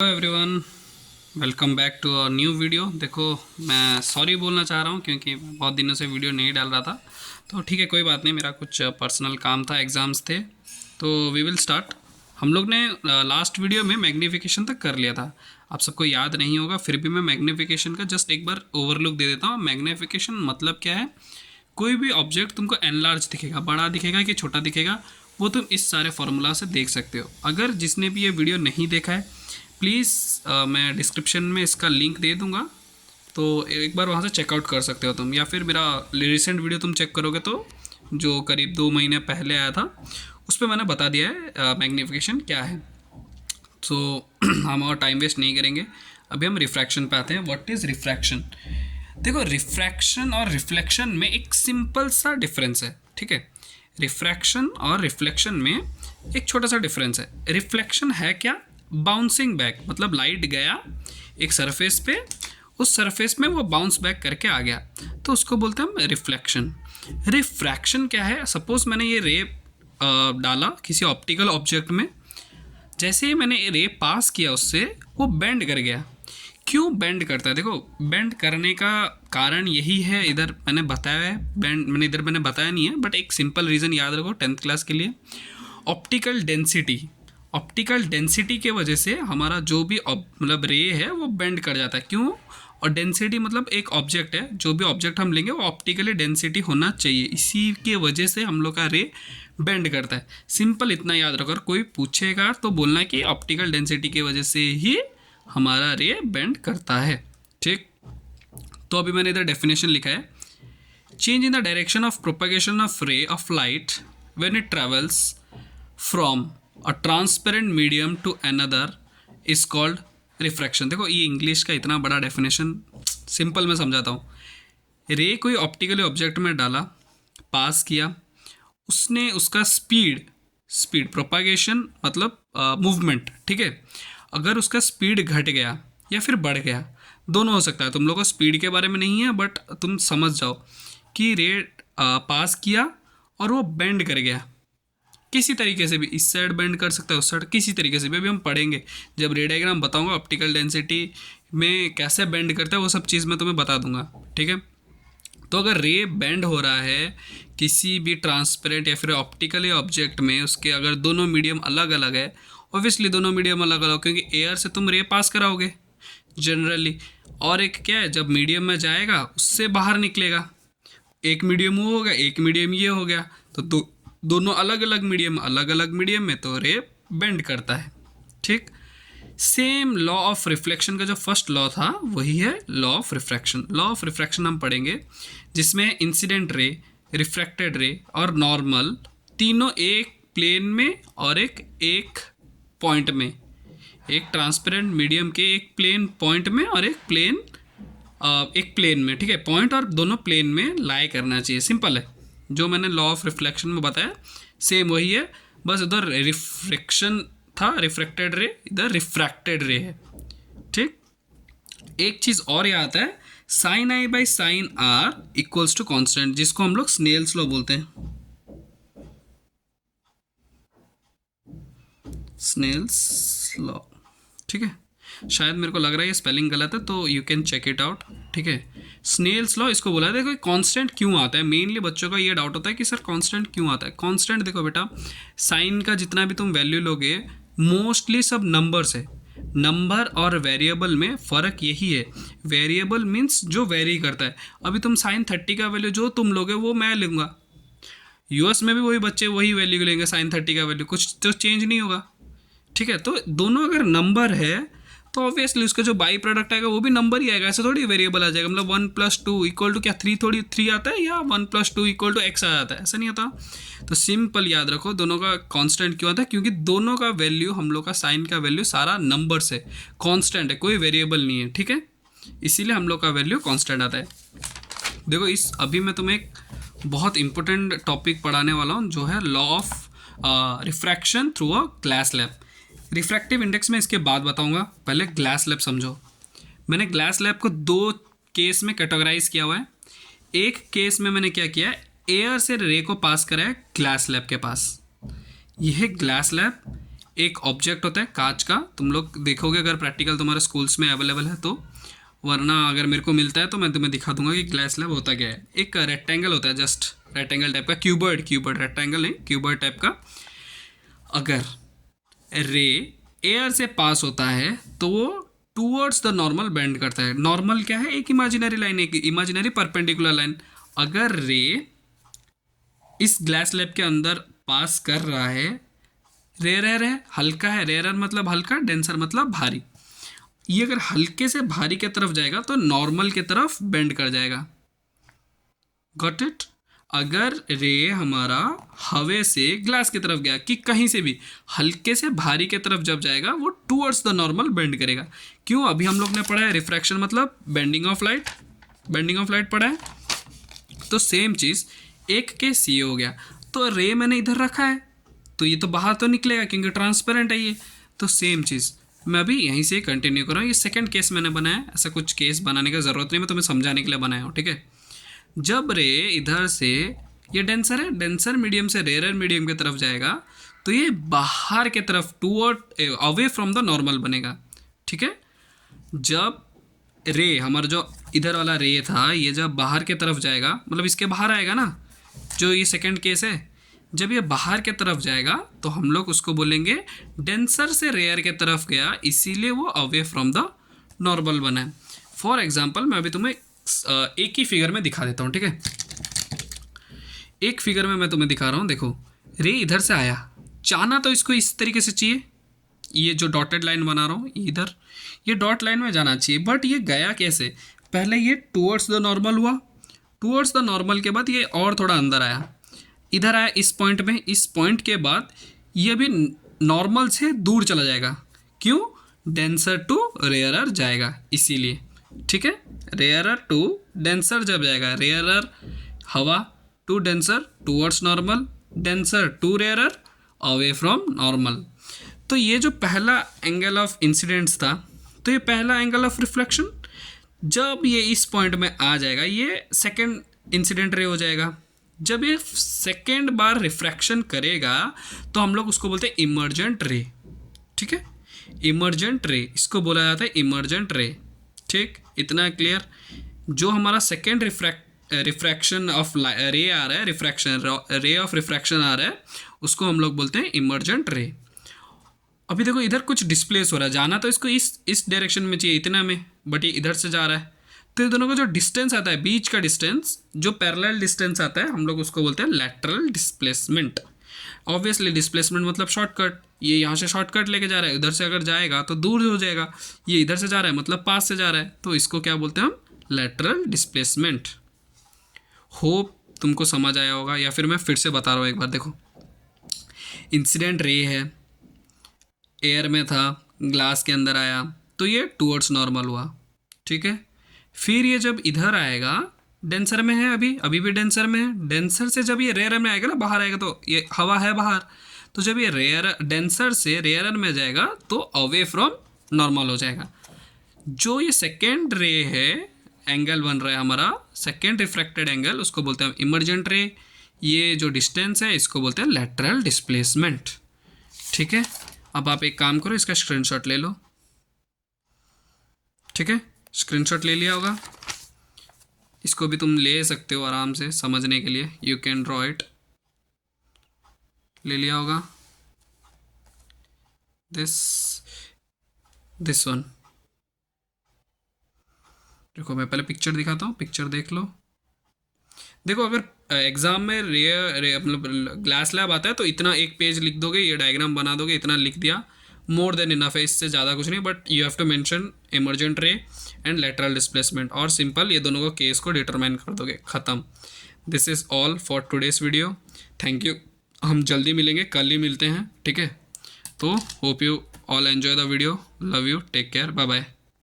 Hello everyone, welcome back to a new video. देखो, मैं sorry बोलना चाह रहा हूँ क्योंकि बहुत दिनों से वीडियो नहीं डाल रहा था। तो ठीक है, कोई बात नहीं, मेरा कुछ पर्सनल काम था, एग्ज़ाम्स थे। तो वी विल स्टार्ट। हम लोग ने लास्ट वीडियो में मैग्नीफिकेशन तक कर लिया था। आप सबको याद नहीं होगा, फिर भी मैं मैग्नीफिकेशन का जस्ट एक बार ओवरलुक दे देता हूँ। मैग्नीफिकेशन मतलब क्या है? कोई भी ऑब्जेक्ट तुमको एनलार्ज दिखेगा, बड़ा दिखेगा कि छोटा दिखेगा, वो तुम इस सारे फार्मूला से देख सकते हो। अगर जिसने भी ये वीडियो नहीं देखा है, प्लीज़ मैं डिस्क्रिप्शन में इसका लिंक दे दूंगा, तो एक बार वहाँ से चेकआउट कर सकते हो तुम। या फिर मेरा रिसेंट वीडियो तुम चेक करोगे तो जो करीब 2 महीने पहले आया था, उस पर मैंने बता दिया है मैग्नीफिकेशन क्या है। सो हम और टाइम वेस्ट नहीं करेंगे, अभी हम रिफ्रैक्शन पे आते हैं। What is refraction? देखो, रिफ्रैक्शन और रिफ्लेक्शन में एक सिंपल सा डिफरेंस है, ठीक है। रिफ्रैक्शन और रिफ्लेक्शन में एक छोटा सा डिफरेंस है। रिफ्लेक्शन है क्या? बाउंसिंग बैक, मतलब लाइट गया एक सरफेस पे, उस सरफेस में वो बाउंस बैक करके आ गया, तो उसको बोलते हैं हम रिफ्लेक्शन। रिफ्रैक्शन क्या है? सपोज मैंने ये रे डाला किसी ऑप्टिकल ऑब्जेक्ट में, जैसे ही मैंने रे पास किया उससे, वो बेंड कर गया। क्यों बेंड करता है? देखो, बेंड करने का कारण यही है, इधर मैंने बताया है। बेंड मैंने बताया नहीं है, बट एक सिंपल रीज़न याद रखो 10th क्लास के लिए। ऑप्टिकल डेंसिटी, ऑप्टिकल डेंसिटी के वजह से हमारा जो भी मतलब रे है वो बेंड कर जाता है। क्यों? और डेंसिटी मतलब एक ऑब्जेक्ट है, जो भी ऑब्जेक्ट हम लेंगे वो ऑप्टिकली डेंसिटी होना चाहिए, इसी के वजह से हम लोग का रे बेंड करता है। सिंपल इतना याद रखो, अगर कोई पूछेगा तो बोलना कि ऑप्टिकल डेंसिटी की वजह से ही हमारा रे बेंड करता है, ठीक। तो अभी मैंने इधर डेफिनेशन लिखा है, change in the direction of propagation of ray of light when it travels from a transparent medium to another is called refraction. देखो, ये इंग्लिश का इतना बड़ा डेफिनेशन सिंपल में समझाता हूँ। रे कोई ऑप्टिकली ऑब्जेक्ट में डाला, पास किया, उसने उसका स्पीड, स्पीड प्रोपागेशन मतलब मूवमेंट, ठीक है। अगर उसका स्पीड घट गया या फिर बढ़ गया, दोनों हो सकता है। तुम लोगों को स्पीड के बारे में नहीं है, बट तुम समझ जाओ कि रे पास किया और वो बेंड कर गया, किसी तरीके से भी, इस साइड बेंड कर सकता है, उस साइड, किसी तरीके से भी। अभी हम पढ़ेंगे जब रे डायग्राम बताऊंगा, ऑप्टिकल डेंसिटी में कैसे बेंड करता है वो सब चीज़ मैं तुम्हें बता दूंगा, ठीक है। तो अगर रे बेंड हो रहा है किसी भी ट्रांसपेरेंट या फिर ऑप्टिकली ऑब्जेक्ट में, उसके अगर दोनों मीडियम अलग अलग है, ऑब्वियसली दोनों मीडियम अलग अलग, क्योंकि एयर से तुम रे पास कराओगे जनरली, और एक क्या है, जब मीडियम में जाएगा उससे बाहर निकलेगा, एक मीडियम वो हो गया, एक मीडियम ये हो गया, तो दोनों अलग अलग मीडियम, अलग अलग मीडियम में तो रे बेंड करता है, ठीक। सेम लॉ ऑफ रिफ्लेक्शन का जो फर्स्ट लॉ था वही है law of refraction. Law of refraction हम पढ़ेंगे, जिसमें इंसिडेंट रे, रिफ्रैक्टेड रे और नॉर्मल तीनों एक प्लेन में और एक एक पॉइंट में, एक ट्रांसपेरेंट मीडियम के एक प्लेन पॉइंट में और एक प्लेन में, ठीक है। पॉइंट और दोनों प्लेन में लाई करना चाहिए, सिंपल है। जो मैंने लॉ ऑफ रिफ्लेक्शन में बताया सेम वही है, बस उधर रिफ्रैक्शन था रिफ्रैक्टेड रे, इधर रिफ्रैक्टेड रे है, ठीक। एक चीज़ और यहाँ आता है, sine i by sine r equals to constant, जिसको हम लोग स्नेल्स लॉ बोलते हैं, स्नेल्स लॉ, ठीक है। शायद मेरे को लग रहा है ये स्पेलिंग गलत है, तो you can check it out, ठीक है। स्नेल्स लॉ इसको बोला है। देखो, कांस्टेंट क्यों आता है, मेनली बच्चों का ये डाउट होता है कि सर कांस्टेंट क्यों आता है। कांस्टेंट देखो बेटा, साइन का जितना भी तुम वैल्यू लोगे मोस्टली सब नंबर्स है। नंबर और वेरिएबल में फ़र्क यही है, वेरिएबल मीन्स जो वेरी करता है। अभी तुम साइन 30 का वैल्यू जो तुम लोगे वो मैं लूँगा, यूएस में भी वही बच्चे वही वैल्यू लेंगे, साइन 30 का वैल्यू, कुछ तो चेंज नहीं होगा, ठीक है। तो दोनों अगर नंबर है तो ऑब्वियसली उसका जो बाई प्रोडक्ट आएगा वो भी नंबर ही आएगा, ऐसा थोड़ी वेरिएबल आ जाएगा। मतलब 1+2 इक्वल टू क्या 3, थोड़ी 3 आता है, या 1+2 इक्वल टू x आ जाता है, ऐसा नहीं होता। तो सिंपल याद रखो, दोनों का कांस्टेंट क्यों आता है, क्योंकि दोनों का वैल्यू, हम लोग का साइन का वैल्यू सारा नंबर्स है, कांस्टेंट है, कोई वेरिएबल नहीं है, ठीक है। इसीलिए हम लोग का वैल्यू कांस्टेंट आता है। देखो, इस अभी मैं तुम्हें एक बहुत इंपॉर्टेंट टॉपिक पढ़ाने वाला हूँ, जो है law of refraction through a glass slab. Refractive index में इसके बाद बताऊंगा, पहले ग्लास स्लैब समझो। मैंने ग्लास स्लैब को 2 केस में कैटेगराइज किया हुआ है। एक केस में मैंने क्या किया है, एयर से रे को पास करा है ग्लास स्लैब के पास, यह है ग्लास स्लैब। एक ऑब्जेक्ट होता है कांच का, तुम लोग देखोगे अगर प्रैक्टिकल तुम्हारे स्कूल्स में अवेलेबल है तो, वरना अगर मेरे को मिलता है तो मैं तुम्हें दिखा दूंगा कि ग्लास स्लैब होता क्या है। एक रेक्टेंगल होता है, जस्ट रेक्टेंगल टाइप का, क्यूबर्ड रेक्टेंगल नहीं, क्यूबर्ड टाइप का। अगर रे एयर से पास होता है तो वो टूवर्ड्स द नॉर्मल बेंड करता है। नॉर्मल क्या है? एक इमेजिनरी लाइन, एक इमेजिनरी परपेंडिकुलर लाइन। अगर रे इस ग्लास स्लैब के अंदर पास कर रहा है, रेयर है, हल्का है, रेयर मतलब हल्का, डेंसर मतलब भारी, ये अगर हल्के से भारी के तरफ जाएगा तो नॉर्मल के तरफ बेंड कर जाएगा। Got it? अगर रे हमारा हवे से ग्लास की तरफ गया कि कहीं से भी हल्के से भारी के तरफ जब जाएगा वो टूवर्ड्स द नॉर्मल बेंड करेगा। क्यों? अभी हम लोग ने पढ़ा है रिफ्रैक्शन मतलब bending of light, bending of light पढ़ा है। तो सेम चीज़ एक केस ये हो गया, तो रे मैंने इधर रखा है तो ये तो बाहर तो निकलेगा क्योंकि ट्रांसपेरेंट है ये। तो सेम चीज़ मैं अभी यहीं से कंटिन्यू कर रहा हूँ। ये सेकंड केस मैंने बनाया, ऐसा कुछ केस बनाने की ज़रूरत नहीं, मैं तुम्हें समझाने के लिए बनाया हूँ, ठीक है। जब रे इधर से, ये डेंसर है, डेंसर मीडियम से रेयर मीडियम की तरफ जाएगा तो ये बाहर के तरफ toward away from the normal बनेगा, ठीक है। जब रे हमारा जो इधर वाला रे था ये जब बाहर के तरफ जाएगा, मतलब इसके बाहर आएगा ना, जो ये सेकंड केस है, जब ये बाहर के तरफ जाएगा तो हम लोग उसको बोलेंगे डेंसर से रेयर के तरफ गया, इसीलिए वो अवे फ्रॉम द नॉर्मल बना है। फॉर एग्जांपल मैं अभी तुम्हें एक ही फिगर में दिखा देता हूँ, ठीक है। एक फिगर में मैं तुम्हें दिखा रहा हूँ, देखो रे इधर से आया, जाना तो इसको इस तरीके से चाहिए, ये जो डॉटेड लाइन बना रहा हूँ इधर, ये डॉट लाइन में जाना चाहिए, बट ये गया कैसे? पहले ये टूवर्ड्स द नॉर्मल हुआ, टूवर्ड्स द नॉर्मल के बाद ये और थोड़ा अंदर आया, इधर आया इस पॉइंट में, इस पॉइंट के बाद ये भी नॉर्मल से दूर चला जाएगा। क्यों? डेंसर टू रेयरर जाएगा इसीलिए, ठीक है। रेयरर टू डेंसर जब जाएगा, रेयरर हवा to denser towards normal, denser to rarer away from normal. तो ये जो पहला एंगल ऑफ इंसिडेंस था, तो ये पहला एंगल ऑफ रिफ्लेक्शन, जब ये इस पॉइंट में आ जाएगा ये सेकेंड इंसिडेंट रे हो जाएगा। जब ये सेकेंड बार रिफ्रैक्शन करेगा तो हम लोग उसको बोलते हैं इमर्जेंट रे, ठीक है। इमर्जेंट रे इसको बोला जाता है, इमर्जेंट रे, ठीक। इतना क्लियर? जो हमारा सेकेंड रिफ्रैक्शन ऑफ रे आ रहा है, रिफ्रैक्शन रे ऑफ रिफ्रैक्शन आ रहा है, उसको हम लोग बोलते हैं इमर्जेंट रे। अभी देखो इधर कुछ डिस्प्लेस हो रहा है, जाना तो इसको इस डायरेक्शन में चाहिए, इतना में, बट ये इधर से जा रहा है। तो ये दोनों का जो डिस्टेंस आता है, बीच का डिस्टेंस, जो पैरेलल डिस्टेंस आता है, हम लोग उसको बोलते हैं लैटरल डिस्प्लेसमेंट। ऑब्वियसली डिस्प्लेसमेंट मतलब शॉर्टकट, ये यहाँ से शॉर्टकट लेके जा रहा है, उधर से अगर जाएगा तो दूर हो जाएगा, ये इधर से जा रहा है मतलब पास से जा रहा है, तो इसको क्या बोलते हैं हम? Lateral displacement. होप तुमको समझ आया होगा, या फिर मैं फिर से बता रहा हूँ एक बार। देखो इंसिडेंट रे है, एयर में था, ग्लास के अंदर आया तो ये टूवर्ड्स नॉर्मल हुआ, ठीक है। फिर ये जब इधर आएगा, डेंसर में है, अभी भी डेंसर में है, डेंसर से जब ये रेयर में आएगा ना, बाहर आएगा तो ये हवा है बाहर, तो जब ये रेयर डेंसर से रेयर में जाएगा तो अवे फ्रॉम नॉर्मल हो जाएगा। जो ये सेकेंड रे है, एंगल बन रहा है हमारा सेकेंड रिफ्रैक्टेड एंगल, उसको बोलते हैं इमर्जेंट रे। ये जो डिस्टेंस है इसको बोलते हैं लैटरल डिस्प्लेसमेंट, ठीक है। अब आप एक काम करो, इसका स्क्रीनशॉट ले लो, ठीक है। स्क्रीनशॉट ले लिया होगा, इसको भी तुम ले सकते हो आराम से समझने के लिए, यू कैन ड्रॉ इट, ले लिया होगा। दिस वन, देखो मैं पहले पिक्चर दिखाता हूँ, पिक्चर देख लो। देखो अगर एग्जाम में मतलब ग्लास लैब आता है तो इतना एक पेज लिख दोगे, ये डायग्राम बना दोगे, इतना लिख दिया, मोर देन इनफ है, इससे ज़्यादा कुछ नहीं, but you have to mention emergent ray and lateral displacement, और सिंपल ये दोनों को केस को डिटरमाइन कर दोगे, ख़त्म। This is all for today's video, thank you. हम जल्दी मिलेंगे, कल ही मिलते हैं, ठीक है। तो hope you all enjoy the video, love you, take care, bye bye.